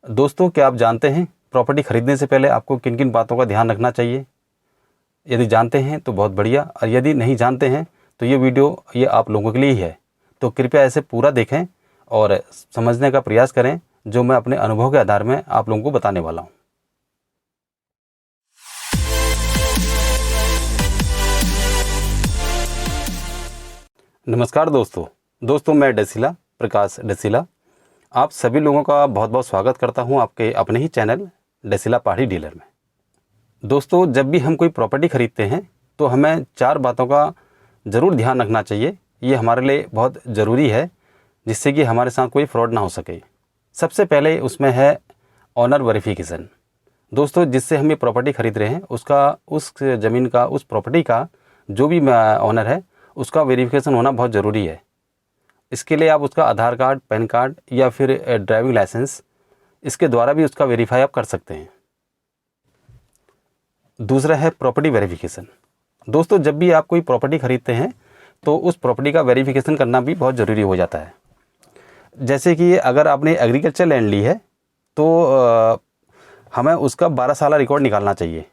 दोस्तों, क्या आप जानते हैं प्रॉपर्टी खरीदने से पहले आपको किन किन बातों का ध्यान रखना चाहिए? यदि जानते हैं तो बहुत बढ़िया, और यदि नहीं जानते हैं तो ये वीडियो आप लोगों के लिए ही है। तो कृपया इसे पूरा देखें और समझने का प्रयास करें, जो मैं अपने अनुभव के आधार में आप लोगों को बताने वाला हूँ। नमस्कार दोस्तों, मैं प्रकाश डेसिला आप सभी लोगों का बहुत बहुत स्वागत करता हूं आपके अपने ही चैनल डेसिला पहाड़ी डीलर में। दोस्तों, जब भी हम कोई प्रॉपर्टी खरीदते हैं तो हमें 4 बातों का ज़रूर ध्यान रखना चाहिए। ये हमारे लिए बहुत ज़रूरी है, जिससे कि हमारे साथ कोई फ्रॉड ना हो सके। सबसे पहले उसमें है ऑनर वेरिफिकेशन। दोस्तों, जिससे हम ये प्रॉपर्टी खरीद रहे हैं उस ज़मीन का, उस प्रॉपर्टी का जो भी ऑनर है उसका वेरिफिकेशन होना बहुत ज़रूरी है। इसके लिए आप उसका आधार कार्ड, पैन कार्ड या फिर ड्राइविंग लाइसेंस, इसके द्वारा भी उसका वेरीफाई आप कर सकते हैं। दूसरा है प्रॉपर्टी वेरिफिकेशन। दोस्तों, जब भी आप कोई प्रॉपर्टी खरीदते हैं तो उस प्रॉपर्टी का वेरिफिकेशन करना भी बहुत ज़रूरी हो जाता है। जैसे कि अगर आपने एग्रीकल्चर लैंड ली है तो हमें उसका 12 साल रिकॉर्ड निकालना चाहिए।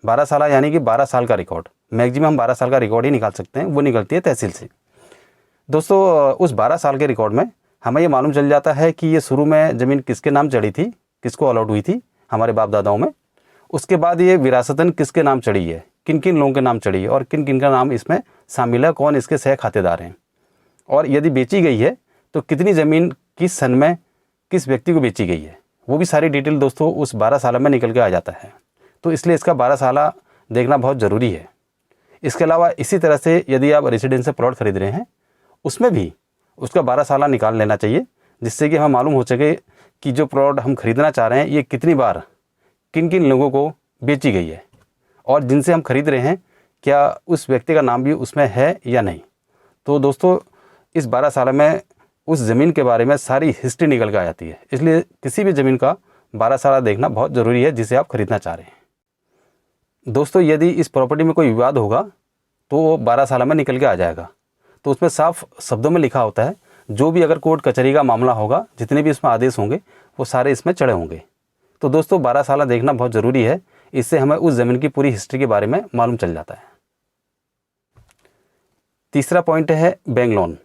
12 साल यानी कि 12 साल का रिकॉर्ड, मैक्सिमम हम 12 साल का रिकॉर्ड ही निकाल सकते हैं, वो निकलती है तहसील से। दोस्तों, उस 12 साल के रिकॉर्ड में हमें ये मालूम चल जाता है कि ये शुरू में ज़मीन किसके नाम चढ़ी थी, किसको अलॉट हुई थी हमारे बाप दादाओं में। उसके बाद ये विरासतन किसके नाम चढ़ी है, किन किन लोगों के नाम चढ़ी है और किन किन का नाम इसमें शामिल है, कौन इसके सह खातेदार हैं, और यदि बेची गई है तो कितनी ज़मीन किस सन में किस व्यक्ति को बेची गई है, वो भी सारी डिटेल दोस्तों उस 12 साल में निकल के आ जाता है। तो इसलिए इसका 12 साल देखना बहुत ज़रूरी है। इसके अलावा इसी तरह से यदि आप रेजिडेंशियल प्लॉट खरीद रहे हैं उसमें भी उसका 12 साल निकाल लेना चाहिए, जिससे कि हमें मालूम हो सके कि जो प्लॉट हम खरीदना चाह रहे हैं ये कितनी बार किन किन लोगों को बेची गई है, और जिनसे हम खरीद रहे हैं क्या उस व्यक्ति का नाम भी उसमें है या नहीं। तो दोस्तों, इस 12 साल में उस ज़मीन के बारे में सारी हिस्ट्री निकल के आ जाती है। इसलिए किसी भी ज़मीन का 12 साल देखना बहुत ज़रूरी है जिसे आप खरीदना चाह रहे हैं। दोस्तों, यदि इस प्रॉपर्टी में कोई विवाद होगा तो वो 12 साल में निकल के आ जाएगा। तो उसमें साफ शब्दों में लिखा होता है, जो भी अगर कोर्ट कचहरी का मामला होगा, जितने भी इसमें आदेश होंगे वो सारे इसमें चढ़े होंगे। तो दोस्तों, 12 साल देखना बहुत ज़रूरी है, इससे हमें उस ज़मीन की पूरी हिस्ट्री के बारे में मालूम चल जाता है। तीसरा पॉइंट है बैंक लोन।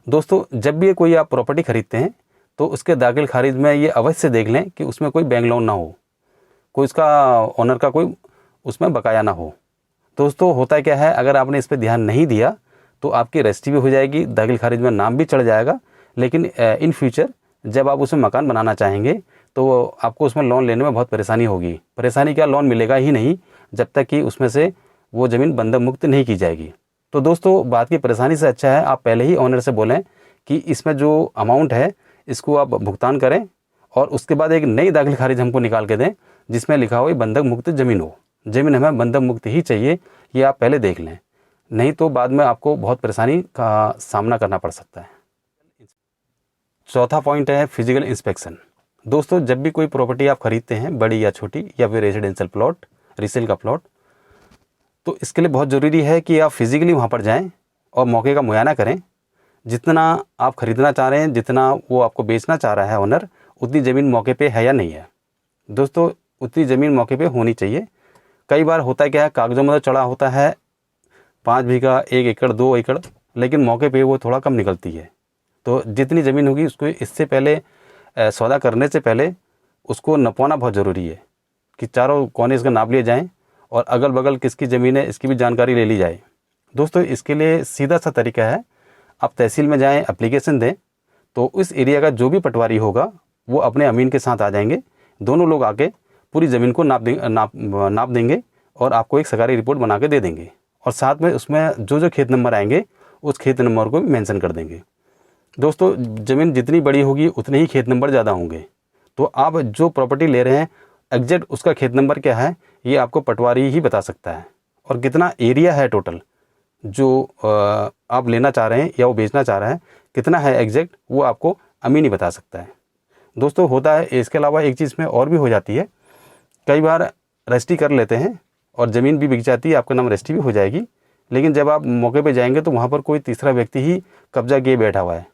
दोस्तों, जब भी कोई आप प्रॉपर्टी खरीदते हैं तो उसके दाखिल खारिज में ये अवश्य देख लें कि उसमें कोई बैंक लोन ना हो, कोई उसका ऑनर का कोई उसमें बकाया ना हो। दोस्तों, होता क्या है, अगर आपने इस पर ध्यान नहीं दिया तो आपकी रजिस्ट्री भी हो जाएगी, दाखिल खारिज में नाम भी चढ़ जाएगा, लेकिन इन फ्यूचर जब आप उसमें मकान बनाना चाहेंगे तो आपको उसमें लोन लेने में बहुत परेशानी होगी। परेशानी क्या, लोन मिलेगा ही नहीं जब तक कि उसमें से वो ज़मीन बंधक मुक्त नहीं की जाएगी। तो दोस्तों, बात की परेशानी से अच्छा है आप पहले ही ऑनर से बोलें कि इसमें जो अमाउंट है इसको आप भुगतान करें, और उसके बाद एक नई दाखिल खारिज हमको निकाल के दें जिसमें लिखा हो बंधक मुक्त ज़मीन हो। ज़मीन हमें बंधक मुक्त ही चाहिए, ये आप पहले देख लें, नहीं तो बाद में आपको बहुत परेशानी का सामना करना पड़ सकता है। चौथा पॉइंट है फिजिकल इंस्पेक्शन। दोस्तों, जब भी कोई प्रॉपर्टी आप खरीदते हैं, बड़ी या छोटी, या फिर रेजिडेंशियल प्लॉट, रीसेल का प्लॉट, तो इसके लिए बहुत ज़रूरी है कि आप फिजिकली वहाँ पर जाएं और मौके का मुआयना करें। जितना आप खरीदना चाह रहे हैं, जितना वो आपको बेचना चाह रहा है ऑनर, उतनी ज़मीन मौके पे है या नहीं है। दोस्तों, उतनी ज़मीन मौके पे होनी चाहिए। कई बार होता क्या है, कागज़ों में तो चढ़ा होता है 5 बीघा, 1 एकड़, 2 एकड़, लेकिन मौके पे वो थोड़ा कम निकलती है। तो जितनी ज़मीन होगी उसको इससे पहले सौदा करने से पहले उसको नपवाना बहुत ज़रूरी है कि चारों कोने इसका नाप लिए जाएं और अगल बगल किसकी ज़मीन है इसकी भी जानकारी ले ली जाए। दोस्तों, इसके लिए सीधा सा तरीका है, आप तहसील में जाएं, एप्लीकेशन दें, तो उस एरिया का जो भी पटवारी होगा वो अपने अमीन के साथ आ जाएंगे। दोनों लोग आके पूरी ज़मीन को नाप देंगे और आपको एक सरकारी रिपोर्ट बना के दे देंगे, और साथ में उसमें जो जो खेत नंबर आएंगे उस खेत नंबर को भी मेंशन कर देंगे। दोस्तों, ज़मीन जितनी बड़ी होगी उतने ही खेत नंबर ज़्यादा होंगे। तो आप जो प्रॉपर्टी ले रहे हैं एग्जैक्ट उसका खेत नंबर क्या है ये आपको पटवारी ही बता सकता है, और कितना एरिया है टोटल जो आप लेना चाह रहे हैं या वो बेचना चाह रहे हैं कितना है एग्जैक्ट, वो आपको अमीन ही बता सकता है। दोस्तों, होता है इसके अलावा एक चीज़ में और भी हो जाती है, कई बार रजिस्ट्री कर लेते हैं और ज़मीन भी बिक जाती है, आपका नाम रजिस्ट्री भी हो जाएगी, लेकिन जब आप मौके पे जाएंगे तो वहाँ पर कोई तीसरा व्यक्ति ही कब्जा किए बैठा हुआ है।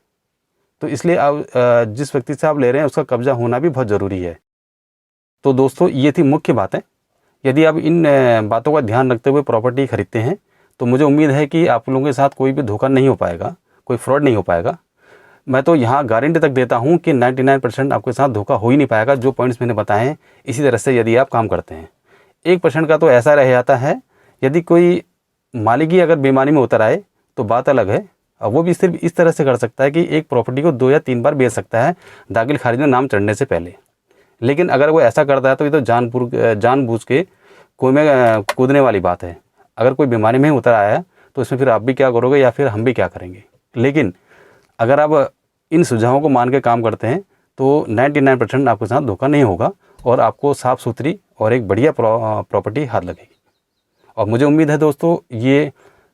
तो इसलिए आप जिस व्यक्ति से आप ले रहे हैं उसका कब्जा होना भी बहुत ज़रूरी है। तो दोस्तों ये थी मुख्य बातें। यदि आप इन बातों का ध्यान रखते हुए प्रॉपर्टी खरीदते हैं तो मुझे उम्मीद है कि आप लोगों के साथ कोई भी धोखा नहीं हो पाएगा, कोई फ्रॉड नहीं हो पाएगा। मैं तो यहाँ गारंटी तक देता हूँ कि 99% आपके साथ धोखा हो ही नहीं पाएगा। जो पॉइंट्स मैंने बताए हैं इसी तरह से यदि आप काम करते हैं। 1% का तो ऐसा रह जाता है, यदि कोई मालिक ही अगर बेईमानी में उतर आए तो बात अलग है। अब वो भी सिर्फ इस तरह से कर सकता है कि एक प्रॉपर्टी को 2 या 3 बार बेच सकता है दाखिल खारिज में नाम चढ़ने से पहले। लेकिन अगर वो ऐसा करता है तो ये तो जानबूझ के कुएं में कूदने वाली बात है। अगर कोई बीमारी में उतर आया तो इसमें फिर आप भी क्या करोगे या फिर हम भी क्या करेंगे। लेकिन अगर आप इन सुझावों को मान के काम करते हैं तो 99% आपके साथ धोखा नहीं होगा और आपको साफ़ सुथरी और एक बढ़िया प्रॉपर्टी हाथ लगेगी। और मुझे उम्मीद है दोस्तों ये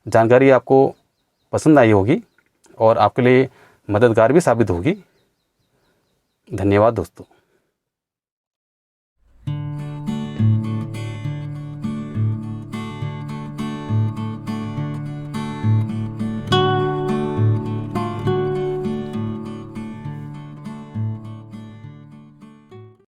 जानकारी आपको पसंद आई होगी और आपके लिए मददगार भी साबित होगी। धन्यवाद दोस्तों।